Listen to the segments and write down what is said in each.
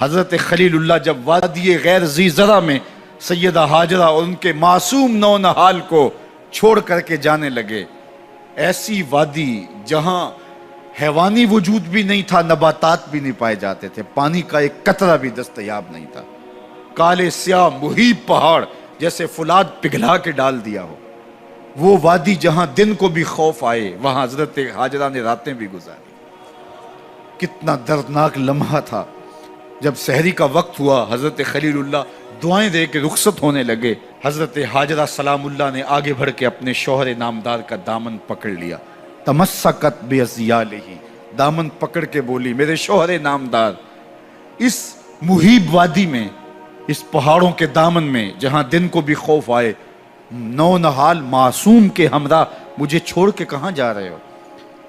حضرت خلیل اللہ جب وادی غیر ذی زرع میں سیدہ ہاجرہ اور ان کے معصوم نونہال کو چھوڑ کر کے جانے لگے، ایسی وادی جہاں حیوانی وجود بھی نہیں تھا، نباتات بھی نہیں پائے جاتے تھے، پانی کا ایک قطرہ بھی دستیاب نہیں تھا، کالے سیاہ مہیب پہاڑ جیسے فولاد پگھلا کے ڈال دیا ہو، وہ وادی جہاں دن کو بھی خوف آئے، وہاں حضرت ہاجرہ نے راتیں بھی گزاری۔ کتنا دردناک لمحہ تھا جب سحری کا وقت ہوا، حضرت خلیل اللہ دعائیں دے کے رخصت ہونے لگے، حضرت ہاجرہ سلام اللہ نے آگے بڑھ کے اپنے شوہر نامدار کا دامن پکڑ لیا، تمسکت بِأَزْيَالِهِ، دامن پکڑ کے بولی میرے شوہر نامدار، اس مہیب وادی میں، اس پہاڑوں کے دامن میں جہاں دن کو بھی خوف آئے، نونہال معصوم کے ہمراہ مجھے چھوڑ کے کہاں جا رہے ہو؟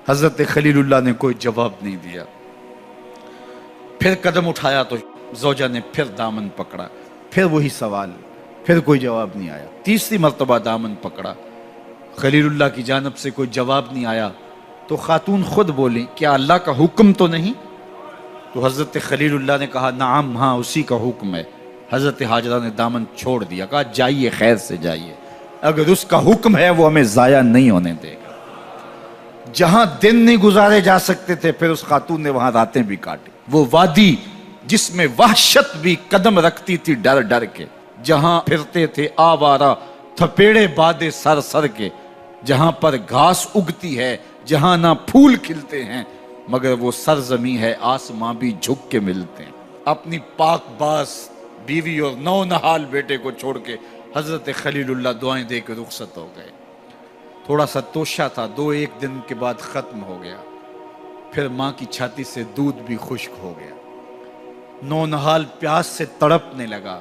حضرت خلیل اللہ نے کوئی جواب نہیں دیا، پھر قدم اٹھایا تو زوجہ نے پھر دامن پکڑا، پھر وہی سوال، پھر کوئی جواب نہیں آیا، تیسری مرتبہ دامن پکڑا، خلیل اللہ کی جانب سے کوئی جواب نہیں آیا، تو خاتون خود بولی کیا اللہ کا حکم تو نہیں؟ تو حضرت خلیل اللہ نے کہا نعم، ہاں اسی کا حکم ہے۔ حضرت ہاجرہ نے دامن چھوڑ دیا، کہا جائیے خیر سے جائیے، اگر اس کا حکم ہے وہ ہمیں ضائع نہیں ہونے دے گا۔ جہاں دن نہیں گزارے جا سکتے تھے پھر اس خاتون نے وہاں راتیں بھی کاٹی، وہ وادی جس میں وحشت بھی قدم رکھتی تھی ڈر ڈر کے، جہاں پھرتے تھے آوارہ تھپیڑے بادے سر سر کے، جہاں پر گھاس اگتی ہے، جہاں نہ پھول کھلتے ہیں، مگر وہ سرزمین ہے آسماں بھی جھک کے ملتے ہیں۔ اپنی پاک باز بیوی اور نونہال بیٹے کو چھوڑ کے حضرت خلیل اللہ دعائیں دے کے رخصت ہو گئے۔ تھوڑا سا توشہ تھا، 2-1 دن کے بعد ختم ہو گیا، پھر ماں کی چھاتی سے دودھ بھی خشک ہو گیا، نونہال پیاس سے تڑپنے لگا،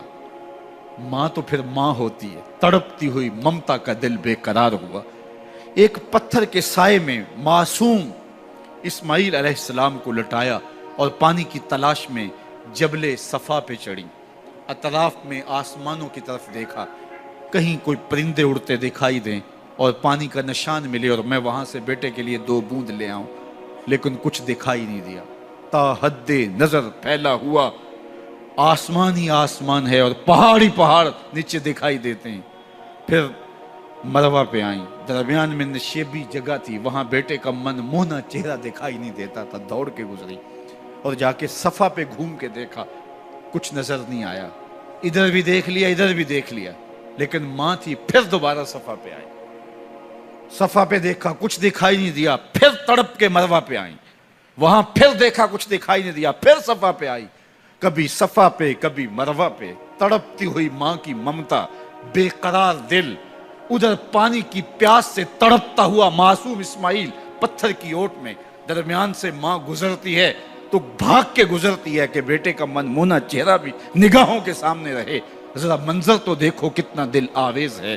ماں تو پھر ماں ہوتی ہے، تڑپتی ہوئی ممتا کا دل بے قرار ہوا۔ ایک پتھر کے سائے میں معصوم اسماعیل علیہ السلام کو لٹایا اور پانی کی تلاش میں جبل صفا پہ چڑھی، اطراف میں آسمانوں کی طرف دیکھا، کہیں کوئی پرندے اڑتے دکھائی دیں اور پانی کا نشان ملے اور میں وہاں سے بیٹے کے لیے 2 بوند لے آؤں، لیکن کچھ دکھائی نہیں دیا۔ تا حد نظر پھیلا ہوا آسمان ہی آسمان ہے اور پہاڑ ہی پہاڑ نیچے دکھائی دیتے ہیں۔ پھر مروہ پہ آئیں، درمیان میں نشیبی جگہ تھی، وہاں بیٹے کا من مونا چہرہ دکھائی نہیں دیتا تھا، دوڑ کے گزری اور جا کے صفا پہ گھوم کے دیکھا، کچھ نظر نہیں آیا، ادھر بھی دیکھ لیا ادھر بھی دیکھ لیا، لیکن ماں تھی، پھر دوبارہ صفا پہ آئی، صفا پہ دیکھا کچھ دکھائی نہیں دیا، پھر تڑپ کے مروہ پہ آئیں، وہاں پھر دیکھا کچھ دکھائی نہیں دیا، پھر صفا پہ آئی، کبھی صفا پہ کبھی مروہ پہ، تڑپتی ہوئی ماں کی ممتا، بے قرار دل، ادھر پانی کی پیاس سے تڑپتا ہوا معصوم اسماعیل پتھر کی اوٹ میں، درمیان سے ماں گزرتی ہے تو بھاگ کے گزرتی ہے کہ بیٹے کا من مونا چہرہ بھی نگاہوں کے سامنے رہے۔ ذرا منظر تو دیکھو کتنا دل آویز ہے،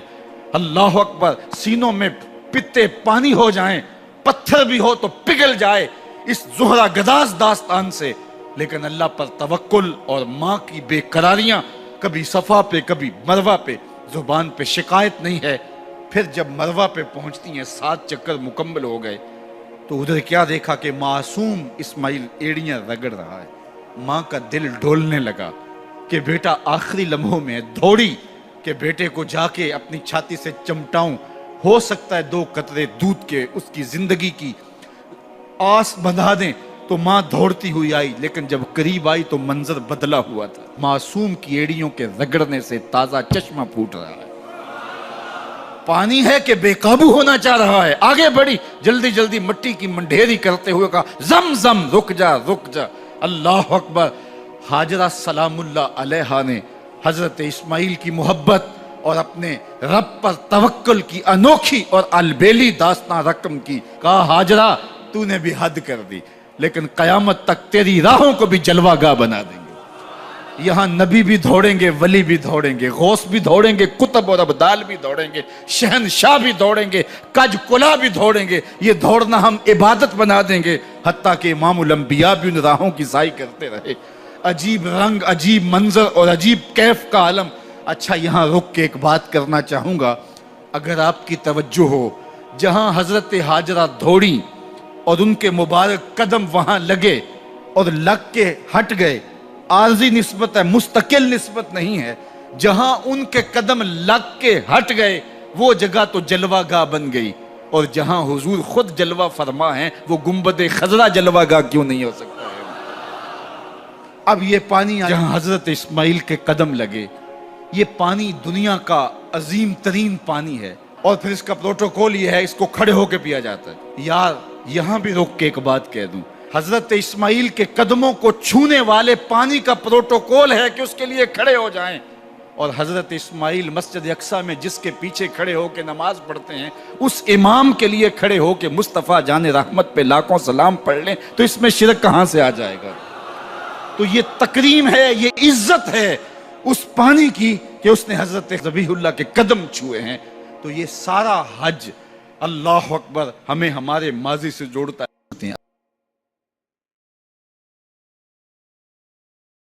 اللہ اکبر، سینوں میں پتے پانی ہو جائیں، پتھر بھی ہو تو پگھل جائے اس زہرہ گداز داستان سے، لیکن اللہ پر توکل اور ماں کی بے قراریاں، کبھی صفا پہ کبھی مروہ پہ، زبان پہ شکایت نہیں ہے۔ پھر جب مروہ پہ پہنچتی ہیں، 7 چکر مکمل ہو گئے، تو ادھر کیا دیکھا کہ معصوم اسماعیل ایڑیاں رگڑ رہا ہے۔ ماں کا دل ڈولنے لگا کہ بیٹا آخری لمحوں میں دوڑی کہ بیٹے کو جا کے اپنی چھاتی سے چمٹاؤں، ہو سکتا ہے 2 قطرے دودھ کے اس کی زندگی کی آس بندھا دیں۔ تو ماں دوڑتی ہوئی آئی، لیکن جب قریب آئی تو منظر بدلا ہوا تھا، معصوم کی ایڑیوں کے رگڑنے سے تازہ چشمہ پھوٹ رہا ہے، پانی ہے کہ بے قابو ہونا چاہ رہا ہے، آگے بڑھی، جلدی جلدی مٹی کی منڈھیری کرتے ہوئے کہا زم زم رک جا رک جا، اللہ اکبر۔ ہاجرہ سلام اللہ علیہا نے حضرت اسماعیل کی محبت اور اپنے رب پر توکل کی انوکھی اور البیلی داستان رقم کی، کہا ہاجرہ تو نے بھی حد کر دی، لیکن قیامت تک تیری راہوں کو بھی جلوہ گاہ بنا دیں گے، یہاں نبی بھی دوڑیں گے، ولی بھی دوڑیں گے، غوث بھی دوڑیں گے، کتب اور ابدال بھی دوڑیں گے، شہنشاہ بھی دوڑیں گے، کج کلا بھی دوڑیں گے، یہ دوڑنا ہم عبادت بنا دیں گے، حتیٰ کہ امام الانبیاء بھی ان راہوں کی سائی کرتے رہے۔ عجیب رنگ، عجیب منظر اور عجیب کیف کا عالم۔ اچھا، یہاں رک کے ایک بات کرنا چاہوں گا، اگر آپ کی توجہ ہو، جہاں حضرت ہاجرہ دوڑی اور ان کے مبارک قدم وہاں لگے اور لگ کے ہٹ گئے، عارضی نسبت ہے، مستقل نسبت نہیں ہے. جہاں ان کے قدم لگ کے ہٹ گئے وہ جگہ تو جلوہ گاہ بن گئی، اور جہاں حضور خود جلوہ فرما ہیں وہ گنبد خضرا جلوہ گاہ کیوں نہیں ہو سکتا ہے؟ اب یہ پانی جہاں حضرت اسماعیل کے قدم لگے، یہ پانی دنیا کا عظیم ترین پانی ہے، اور پھر اس کا پروٹوکول یہ ہے، اس کو کھڑے ہو کے پیا جاتا ہے. یار یہاں بھی رک کے ایک بات کہہ دوں، حضرت اسماعیل کے قدموں کو چھونے والے پانی کا پروٹوکول ہے کہ اس کے لیے کھڑے ہو جائیں، اور حضرت اسماعیل مسجد اقصی میں جس کے پیچھے کھڑے ہو کے نماز پڑھتے ہیں اس امام کے لیے کھڑے ہو کے مصطفیٰ جان رحمت پہ لاکھوں سلام پڑھ لیں تو اس میں شرک کہاں سے آ جائے گا؟ تو یہ تکریم ہے، یہ عزت ہے اس پانی کی کہ اس نے حضرت ذبیح اللہ کے قدم چھوئے ہیں. تو یہ سارا حج اللہ اکبر ہمیں ہمارے ماضی سے جوڑتا ہے.